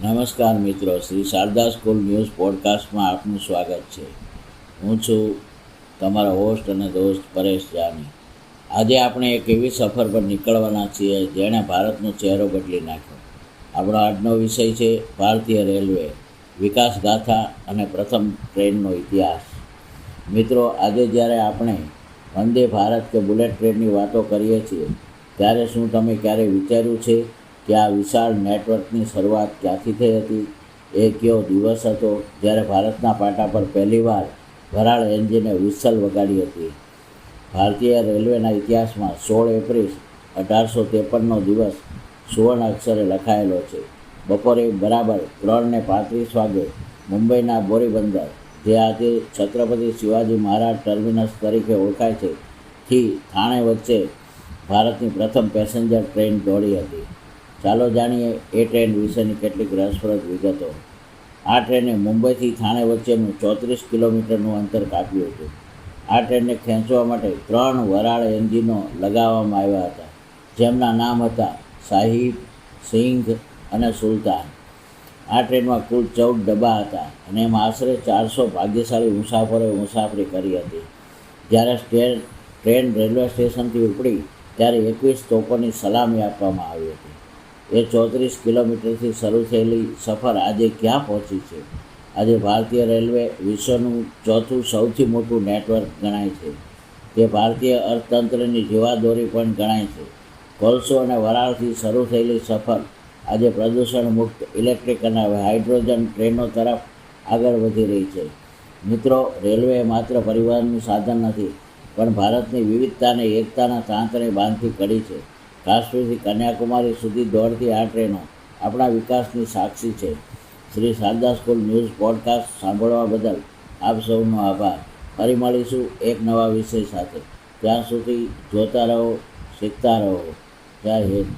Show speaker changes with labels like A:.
A: નમસ્કાર મિત્રો, Shri Sharada school news પોડકાસ્ટમાં આપનું સ્વાગત છે. હું છું તમારો હોસ્ટ અને દોસ્ત પરેશ જાની. આજે આપણે એક એવી સફર પર નીકળવાના છીએ જેણે ભારતનો ચહેરો બદલી નાખ્યો. આપણો આજનો વિષય છે ભારતીય રેલવે, વિકાસ ગાથા અને પ્રથમ ટ્રેનનો ઇતિહાસ. મિત્રો, આજે જ્યારે આપણે વંદે ભારત કે બુલેટ ટ્રેનની વાતો કરીએ છીએ ત્યારે શું તમે ક્યારેય વિચાર્યું છે કે આ વિશાળ નેટવર્કની શરૂઆત ક્યાંથી થઈ હતી? એ કયો દિવસ હતો જ્યારે ભારતના પાટા પર પહેલીવાર વરાળ એન્જિને વિસલ વગાડી હતી? ભારતીય રેલવેના ઇતિહાસમાં 16 એપ્રિલ 1853નો દિવસ સુવર્ણ અક્ષરે લખાયેલો છે. બપોરે બરાબર 3:35 વાગે મુંબઈના બોરીબંદર, જે આજે છત્રપતિ શિવાજી મહારાજ ટર્મિનસ તરીકે ઓળખાય છે, થી થાણે વચ્ચે ભારતની પ્રથમ પેસેન્જર ટ્રેન દોડી હતી. ચાલો જાણીએ એ ટ્રેન વિશેની કેટલીક રસપ્રદ વિગતો. આ ટ્રેને મુંબઈથી થાણે વચ્ચેનું 34 કિલોમીટરનું અંતર કાપ્યું હતું. આ ટ્રેનને ખેંચવા માટે 3 વરાળ એન્જિનો લગાવવામાં આવ્યા હતા, જેમના નામ હતા સાહિબ, સિંઘ અને સુલતાન. આ ટ્રેનમાં કુલ 14 ડબ્બા હતા અને એમાં આશરે 400 ભાગ્યશાળી મુસાફરોએ મુસાફરી કરી હતી. જ્યારે ટ્રેન રેલવે સ્ટેશનથી ઉપડી ત્યારે 21 તોપોની સલામી આપવામાં આવી હતી. એ 34 કિલોમીટરથી શરૂ થયેલી સફર આજે ક્યાં પહોંચી છે? આજે ભારતીય રેલવે વિશ્વનું ચોથું સૌથી મોટું નેટવર્ક ગણાય છે. તે ભારતીય અર્થતંત્રની જીવાદોરી પણ ગણાય છે. કોલસો અને વરાળથી શરૂ થયેલી સફર આજે પ્રદૂષણ મુક્ત ઇલેક્ટ્રિક અને હાઇડ્રોજન ટ્રેનો તરફ આગળ વધી રહી છે. મિત્રો, રેલવે માત્ર પરિવહનનું સાધન નથી, પણ ભારતની વિવિધતાને એકતાના તાંતણે બાંધતી કડી છે. કાશ્મીરથી કન્યાકુમારી સુધી દોડતી આ ટ્રેનો આપણા વિકાસની સાક્ષી છે. Shri Sharada school news podcast સાંભળવા બદલ આપ સૌનો આભાર. ફરી મળીશું એક નવા વિષય સાથે. ત્યાં સુધી જોતા રહો, શીખતા રહો. જય હિન્દ.